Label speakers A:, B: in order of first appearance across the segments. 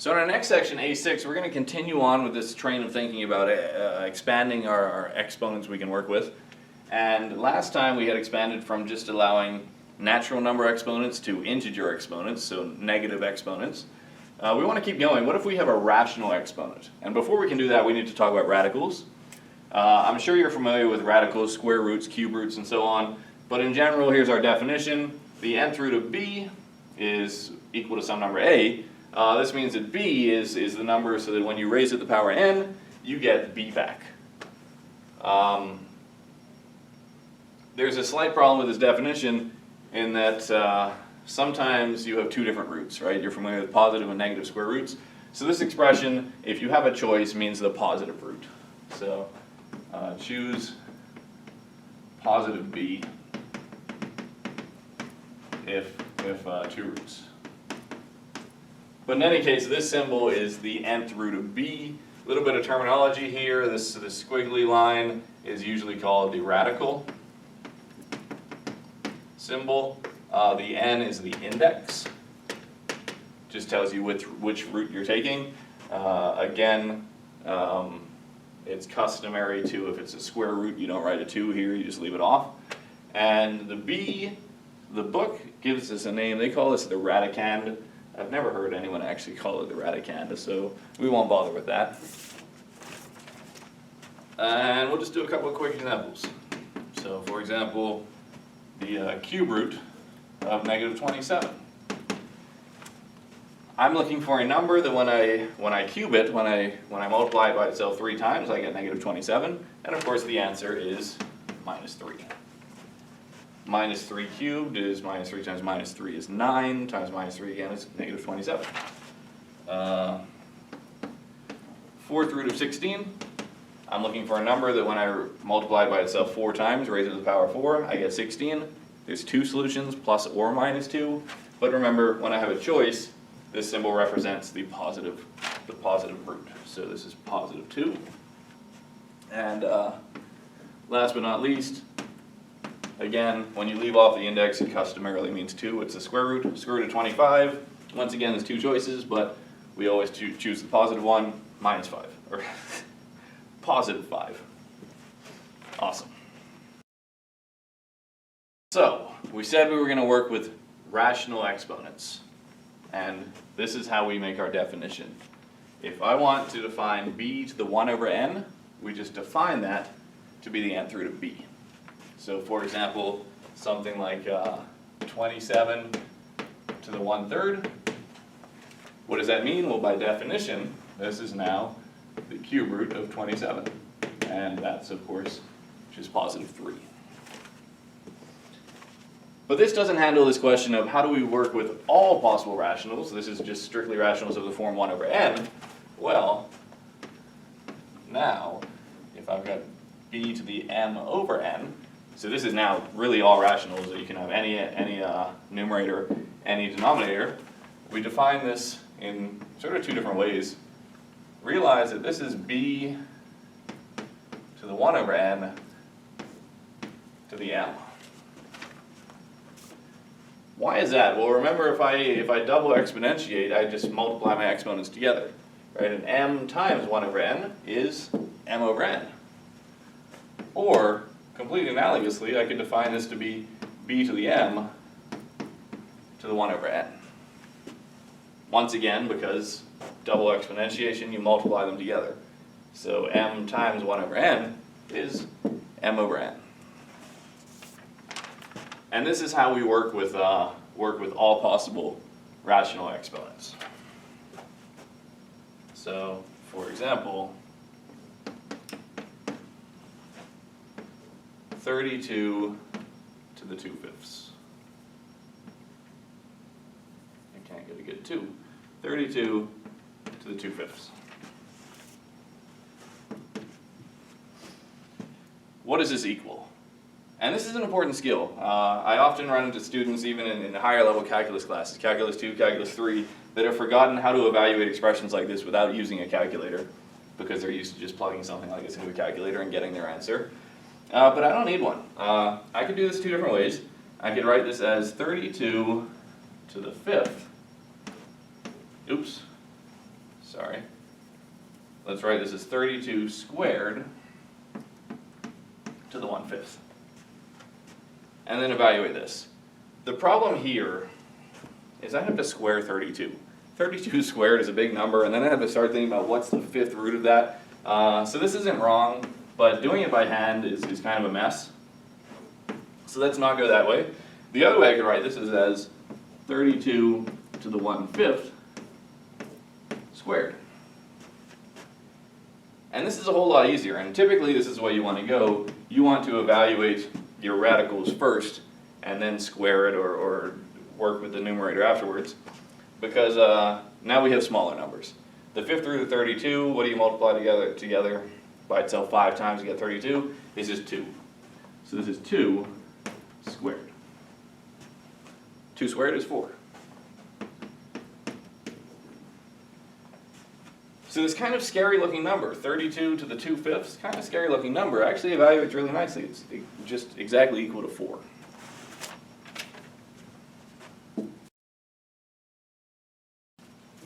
A: So in our next section, A6, we're going to continue on with this train of thinking about expanding our exponents we can work with. And last time we had expanded from just allowing natural number exponents to integer exponents, so negative exponents. We want to keep going. What if we have a rational exponent? And before we can do that, we need to talk about radicals. I'm sure you're familiar with radicals, square roots, cube roots, and so on. But in general, here's our definition. The nth root of b is equal to some number a. This means that b is the number so that when you raise it to the power n, you get b back. There's a slight problem with this definition in that sometimes you have two different roots, right? You're familiar with positive and negative square roots. So this expression, if you have a choice, means the positive root. So choose positive b if two roots. But in any case, this symbol is the nth root of b. A little bit of terminology here. This squiggly line is usually called the radical symbol. The n is the index. Just tells you which root you're taking. Again, it's customary to, if it's a square root, you don't write a 2 here, you just leave it off. And the b, the book gives us a name. They call this the radicand. I've never heard anyone actually call it the radicand, so we won't bother with that. And we'll just do a couple of quick examples. So for example, the cube root of negative 27. I'm looking for a number that when I cube it, when I multiply it by itself 3 times, I get negative 27. And of course the answer is minus 3. Minus 3 cubed is minus 3 times minus 3 is 9, times minus 3 again is negative 27. Fourth root of 16. I'm looking for a number that when I multiply it by itself 4 times, raise it to the power 4, I get 16. There's 2 solutions, plus or minus 2. But remember, when I have a choice, this symbol represents the positive root. So this is positive 2. And last but not least, again, when you leave off the index, it customarily means 2. It's the square root. Square root of 25. Once again, there's 2 choices, but we always choose the positive one, minus 5. Or positive 5. Awesome. So, we said we were going to work with rational exponents. And this is how we make our definition. If I want to define b to the 1 over n, we just define that to be the nth root of b. So for example, something like 27 to the 1/3. What does that mean? Well, by definition, this is now the cube root of 27. And that's, of course, just positive 3. But this doesn't handle this question of how do we work with all possible rationals. This is just strictly rationals of the form 1 over n. Well, now, if I've got b to the m over n, so this is now really all rationals. You can have any numerator, any denominator. We define this in sort of 2 different ways. Realize that this is b to the 1 over n to the m. Why is that? Well, remember, if I double exponentiate, I just multiply my exponents together, right? And m times 1 over n is m over n. Or, completely analogously, I could define this to be b to the m to the 1 over n. Once again, because double exponentiation, you multiply them together. So m times 1 over n is m over n. And this is how we work with all possible rational exponents. So, for example, 32 to the 2/5. I can't get a good 2. 32 to the 2/5. What does this equal? And this is an important skill. I often run into students, even in higher level calculus classes, calculus 2, calculus 3, that have forgotten how to evaluate expressions like this without using a calculator, because they're used to just plugging something like this into a calculator and getting their answer. But I don't need one. I could do this 2 different ways. I could write this as 32 to the 5th. Oops. sorry. Let's write this as 32 squared to the 1/5. And then evaluate this. The problem here is I have to square 32. 32 squared is a big number, and then I have to start thinking about what's the 5th root of that. So this isn't wrong, but doing it by hand is kind of a mess. So let's not go that way. The other way I could write this is as 32 to the 1/5 squared. And this is a whole lot easier, and typically this is the way you want to go. You want to evaluate your radicals first, and then square it or work with the numerator afterwards, because now we have smaller numbers. The 5th root of 32, what do you multiply together by itself 5 times to get 32? Is just 2. So this is 2 squared. 2 squared is 4. So this kind of scary looking number, 32 to the 2/5, kind of scary looking number, actually evaluates really nicely. It's just exactly equal to 4.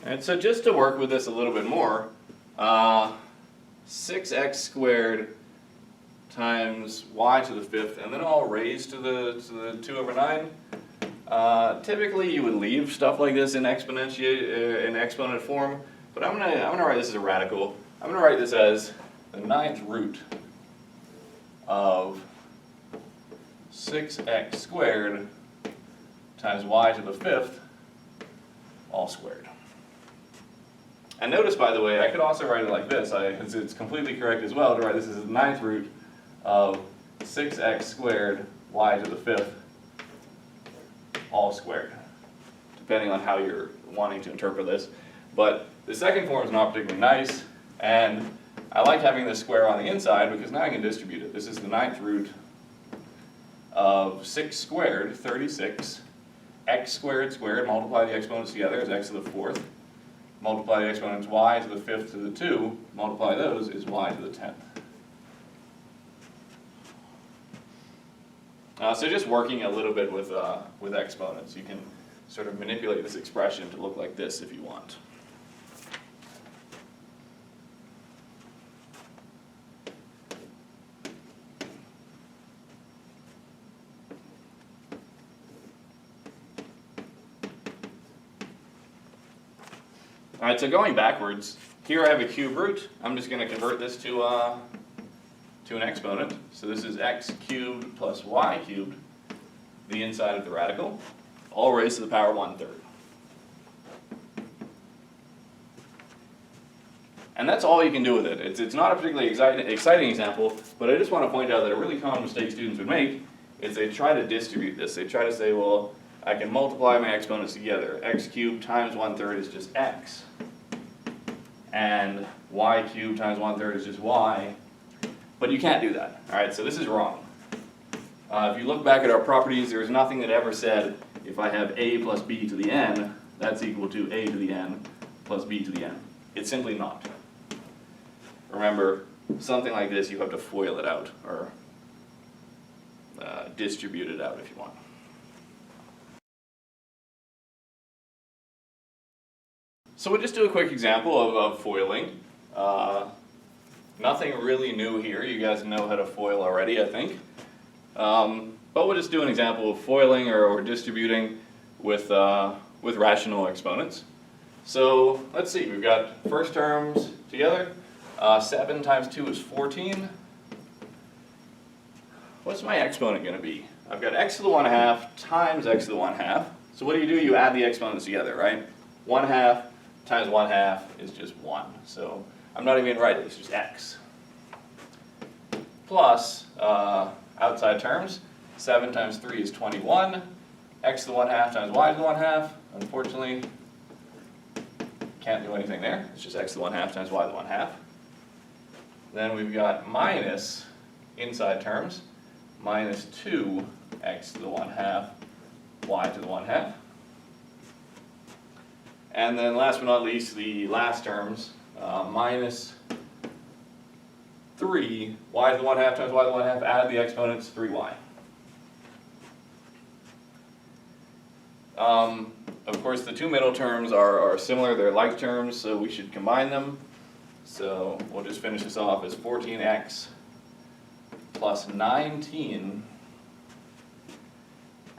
A: And so just to work with this a little bit more, 6x squared times y to the 5th, and then all raised to the 2 over 9. Typically you would leave stuff like this in exponent form, but I'm gonna write this as a radical. I'm gonna write this as the 9th root of 6x squared times y to the 5th, all squared. And notice, by the way, I could also write it like this. It's completely correct as well to write this as the 9th root of 6x squared y to the 5th, all squared, depending on how you're wanting to interpret this. But the second form is not particularly nice, and I like having this square on the inside because now I can distribute it. This is the 9th root of 6 squared, 36, x squared squared, multiply the exponents together is x to the 4th, multiply the exponents y to the 5th to the 2, multiply those is y to the 10th. So just working a little bit with exponents, you can sort of manipulate this expression to look like this if you want. Alright, so going backwards, here I have a cube root. I'm just going to convert this to an exponent. So this is x cubed plus y cubed, the inside of the radical, all raised to the power 1/3. And that's all you can do with it. It's not a particularly exciting example, but I just want to point out that a really common mistake students would make is they try to distribute this. They try to say, well, I can multiply my exponents together. X cubed times 1/3 is just x. And y cubed times 1/3 is just y. But you can't do that. Alright, so this is wrong. If you look back at our properties, there's nothing that ever said if I have a plus b to the n, that's equal to a to the n plus b to the n. It's simply not. Remember, something like this you have to FOIL it out, or distribute it out if you want. So we'll just do a quick example of foiling. Nothing really new here. You guys know how to FOIL already, I think. But we'll just do an example of foiling or distributing with rational exponents. So let's see, we've got first terms together. 7 times 2 is 14. What's my exponent going to be? I've got x to the 1/2 times x to the 1/2. So what do? You add the exponents together, right? 1/2 times 1/2 is just 1. So I'm not even going to write it, it's just x. Plus, outside terms, 7 times 3 is 21. X to the 1/2 times y to the 1/2. Unfortunately, can't do anything there. It's just x to the 1/2 times y to the 1/2. Then we've got minus, inside terms, minus 2x to the 1/2, y to the 1/2. And then last but not least, the last terms, minus 3, y to the 1/2 times y to the 1/2, add the exponents, 3y. Of course, the two middle terms are similar, they're like terms, so we should combine them. So we'll just finish this off as 14x plus 19.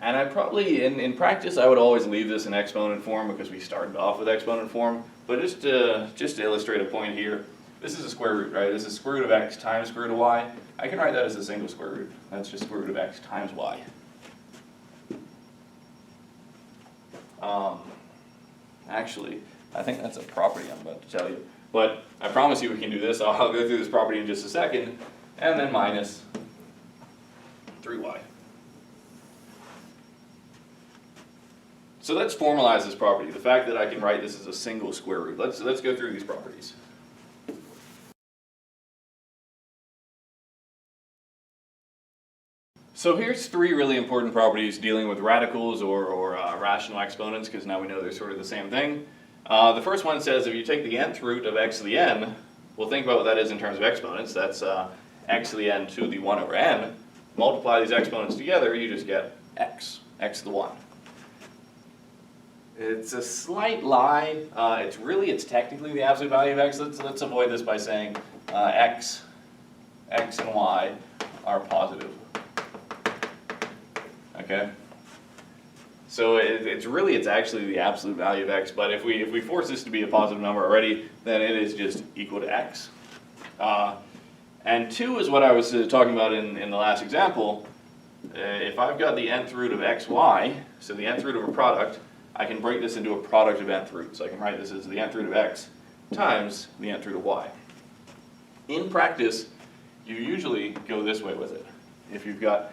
A: And I probably, in practice, I would always leave this in exponent form because we started off with exponent form. But just to illustrate a point here, this is a square root, right? This is square root of x times square root of y. I can write that as a single square root. That's just square root of x times y. Actually, I think that's a property I'm about to tell you. But I promise you we can do this. I'll go through this property in just a second. And then minus 3y. So let's formalize this property. The fact that I can write this as a single square root. Let's go through these properties. So here's three really important properties dealing with radicals or rational exponents, because now we know they're sort of the same thing. The first one says if you take the nth root of x to the n, we'll think about what that is in terms of exponents. That's x to the n to the 1 over n. Multiply these exponents together, you just get x to the 1. It's a slight lie. It's technically the absolute value of x. Let's avoid this by saying x and y are positive. Okay? So it's actually the absolute value of x, but if we force this to be a positive number already, then it is just equal to x. And 2 is what I was talking about in the last example. If I've got the nth root of xy, so the nth root of a product, I can break this into a product of nth roots. So I can write this as the nth root of x times the nth root of y. In practice, you usually go this way with it. If you've got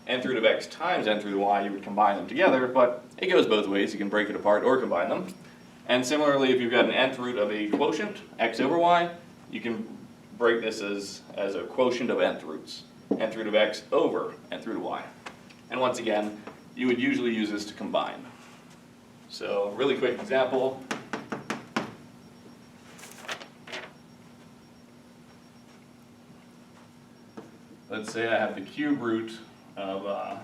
A: nth root of x times nth root of y, you would combine them together, but it goes both ways. You can break it apart or combine them. And similarly, if you've got an nth root of a quotient, x over y, you can break this as a quotient of nth roots. Nth root of x over nth root of y. And once again, you would usually use this to combine. So, really quick example. Let's say I have the cube root of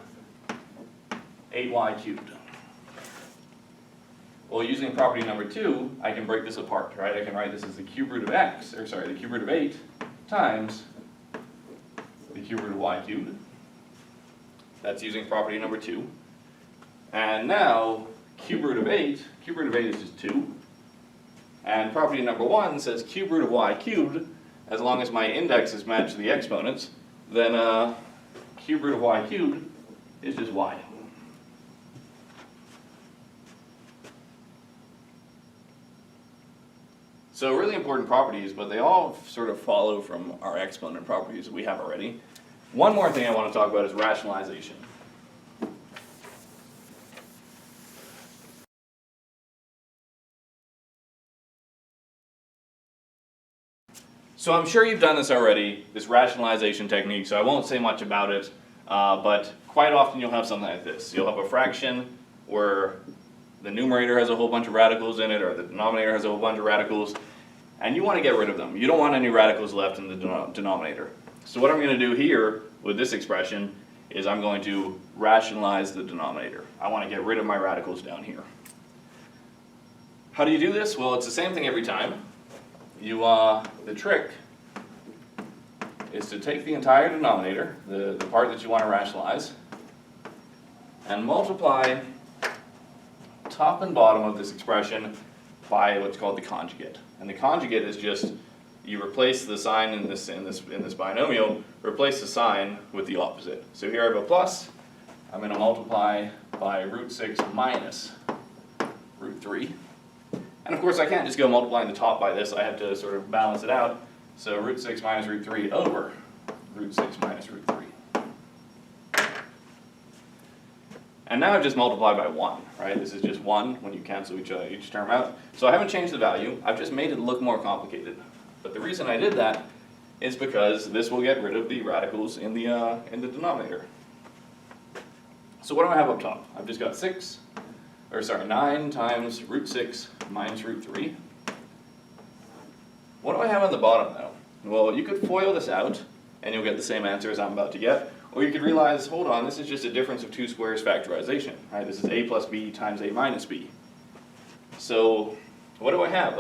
A: 8y cubed. Well, using property number 2, I can break this apart, right? I can write this as the cube root of x, or sorry, the cube root of 8 times the cube root of y cubed. That's using property number 2. And now, cube root of 8 is just 2. And property number 1 says cube root of y cubed, as long as my indexes match the exponents, then cube root of y cubed is just y. So really important properties, but they all sort of follow from our exponent properties that we have already. One more thing I want to talk about is rationalization. So I'm sure you've done this already, this rationalization technique, so I won't say much about it, but quite often you'll have something like this. You'll have a fraction where the numerator has a whole bunch of radicals in it, or the denominator has a whole bunch of radicals, and you want to get rid of them. You don't want any radicals left in the denominator. So what I'm going to do here with this expression is I'm going to rationalize the denominator. I want to get rid of my radicals down here. How do you do this? Well, it's the same thing every time. The trick is to take the entire denominator, the part that you want to rationalize, and multiply top and bottom of this expression by what's called the conjugate. And the conjugate is just, you replace the sign in this binomial, replace the sign with the opposite. So here I have a plus, I'm going to multiply by root 6 minus root 3. And of course I can't just go multiplying the top by this, I have to sort of balance it out. So root 6 minus root 3 over root 6 minus root 3. And now I've just multiplied by 1, right? This is just 1 when you cancel each term out. So I haven't changed the value, I've just made it look more complicated. But the reason I did that is because this will get rid of the radicals in the denominator. So what do I have up top? I've just got 9 times root 6 minus root 3. What do I have on the bottom though? Well, you could FOIL this out and you'll get the same answer as I'm about to get, Or you could realize, hold on, this is just a difference of two squares factorization, right? This is a plus b times a minus b. So what do I have?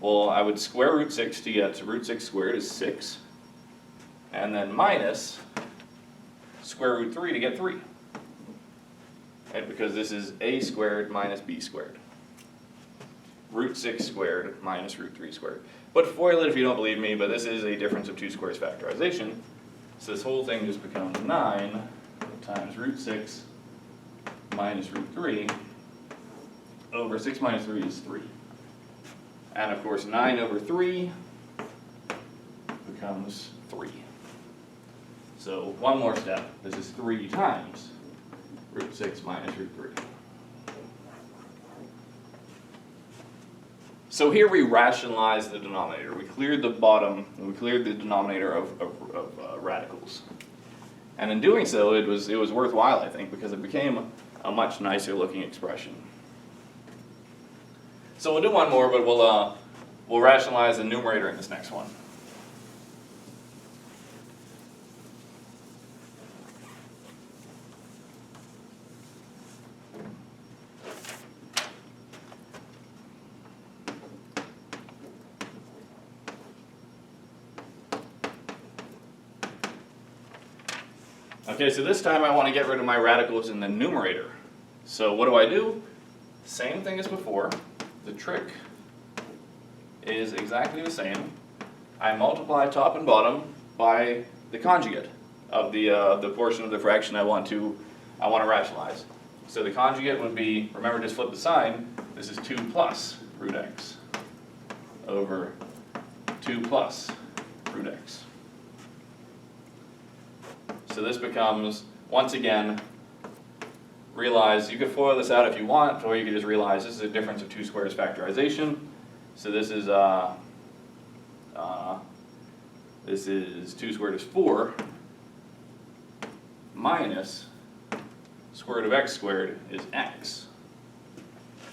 A: Well, I would square root 6 to get root 6 squared is 6, and then minus square root 3 to get 3. Right? Because this is a squared minus b squared. Root 6 squared minus root 3 squared. But FOIL it if you don't believe me, but this is a difference of two squares factorization. So this whole thing just becomes 9 times root 6 minus root 3 over 6 minus 3 is 3. And of course 9 over 3 becomes 3. So one more step. This is 3 times root 6 minus root 3. So here we rationalize the denominator. We cleared the bottom, and we cleared the denominator of radicals. And in doing so, it was worthwhile, I think, because it became a much nicer looking expression. So we'll do one more, but we'll rationalize the numerator in this next one. Okay, so this time I want to get rid of my radicals in the numerator. So what do? Same thing as before. The trick is exactly the same. I multiply top and bottom by the conjugate of the portion of the fraction I want to rationalize. So the conjugate would be, remember, just flip the sign. This is 2 plus root x over 2 plus root x. So this becomes, once again, realize you could FOIL this out if you want, or you could just realize this is a difference of two squares factorization. So this is 2 squared is 4 minus square root of x squared is x.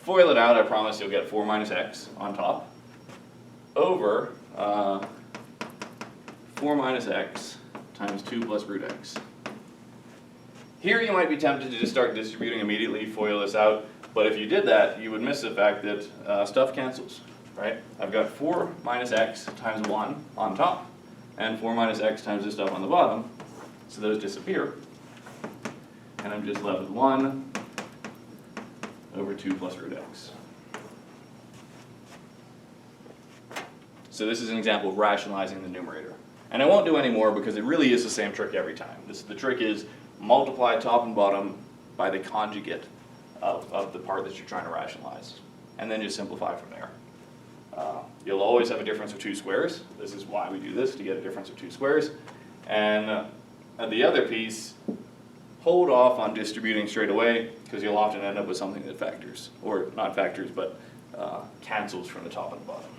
A: FOIL it out, I promise you'll get 4 minus x on top over 4 minus x times 2 plus root x. Here you might be tempted to just start distributing immediately, FOIL this out, but if you did that, you would miss the fact that stuff cancels, right? I've got 4 minus x times 1 on top, and 4 minus x times this stuff on the bottom, so those disappear. And I'm just left with 1 over 2 plus root x. So this is an example of rationalizing the numerator. And I won't do any more because it really is the same trick every time. The trick is multiply top and bottom by the conjugate of the part that you're trying to rationalize. And then just simplify from there. You'll always have a difference of two squares. This is why we do this, to get a difference of two squares. And the other piece, hold off on distributing straight away because you'll often end up with something that factors, or not factors, but cancels from the top and the bottom.